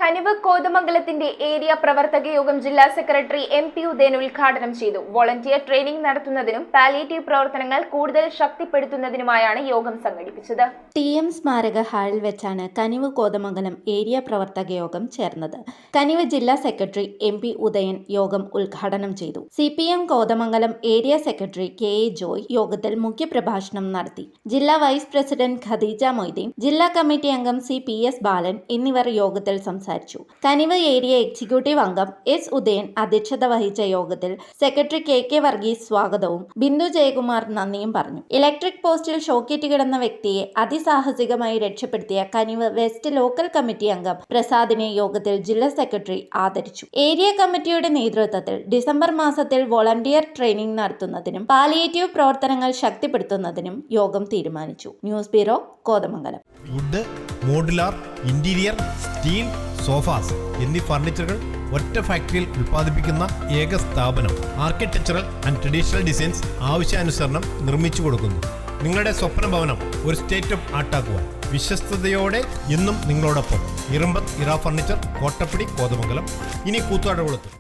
കനിവ് കോതമംഗലത്തിന്റെ area പ്രവർത്തക യോഗം ജില്ലാ സെക്രട്ടറി MP ഉദയൻ ഉദ്ഘാടനം ചെയ്തു. വോളണ്ടിയർ ട്രെയിനിംഗ് നടത്തുന്നതിനും പാലിയേറ്റീവ് പ്രവർത്തനങ്ങൾ കൂടുതൽ ശക്തിപ്പെടുത്തുന്നതിനുമായാണ് യോഗം സംഘടിപ്പിച്ചത്. TM സ്മാരക ഹാളിൽ വെച്ചാണ് കനിവ് കോതമംഗലം ഏരിയ പ്രവർത്തക യോഗം ചേർന്നത്. കനിവ് ജില്ലാ സെക്രട്ടറി MP ഉദയൻ യോഗം ഉദ്ഘാടനം ചെയ്തു. CPM Kothamangalam area secretary KA Joy യോഗത്തിൽ മുഖ്യപ്രഭാഷണം നടത്തി. ജില്ലാ വൈസ് പ്രസിഡന്റ് ഖദീജ മൊയ്തീൻ, ജില്ലാ കമ്മിറ്റി അംഗം CS ബാലൻ എന്നിവർ യോഗത്തിൽ സംസാരിച്ചു. കനിവ് ഏരിയ എക്സിക്യൂട്ടീവ് അംഗം S ഉദയൻ അധ്യക്ഷത വഹിച്ച യോഗത്തിൽ സെക്രട്ടറി KK വർഗീസ് സ്വാഗതവും ബിന്ദു ജയകുമാർ നന്ദിയും പറഞ്ഞു. ഇലക്ട്രിക് പോസ്റ്റിൽ ഷോക്കേറ്റ് കിടന്ന വ്യക്തിയെ അതിസാഹസികമായി രക്ഷപ്പെടുത്തിയ കനിവ് വെസ്റ്റ് ലോക്കൽ കമ്മിറ്റി അംഗം പ്രസാദിനെ യോഗത്തിൽ ജില്ലാ സെക്രട്ടറി ആദരിച്ചു. ഏരിയ കമ്മിറ്റിയുടെ നേതൃത്വത്തിൽ ഡിസംബർ മാസത്തിൽ വോളണ്ടിയർ ട്രെയിനിംഗ് നടത്തുന്നതിനും പാലിയേറ്റീവ് പ്രവർത്തനങ്ങൾ ശക്തിപ്പെടുത്തുന്നതിനും യോഗം തീരുമാനിച്ചു. News bureau, Kothamangalam. Wood, modular, interior, steel, sofas എന്നീ ഫർണിച്ചറുകൾ ഒറ്റ ഫാക്ടറിയിൽ ഉൽപ്പാദിപ്പിക്കുന്ന ഏക സ്ഥാപനം. ആർക്കിടെക്ചറൽ ആൻഡ് ട്രഡീഷണൽ ഡിസൈൻസ് ആവശ്യാനുസരണം നിർമ്മിച്ചു കൊടുക്കുന്നു. നിങ്ങളുടെ സ്വപ്ന ഭവനം ഒരു സ്റ്റേറ്റ് ഓഫ് ആർട്ടാക്കുക. വിശ്വസ്തയോടെ എന്നും നിങ്ങളോടൊപ്പം. ഇറമ്പത്ത് ഇറ ഫർണിച്ചർ, കോട്ടപ്പടി, കോതമംഗലം. ഇനി കൂത്താട്ടുകുളത്ത്.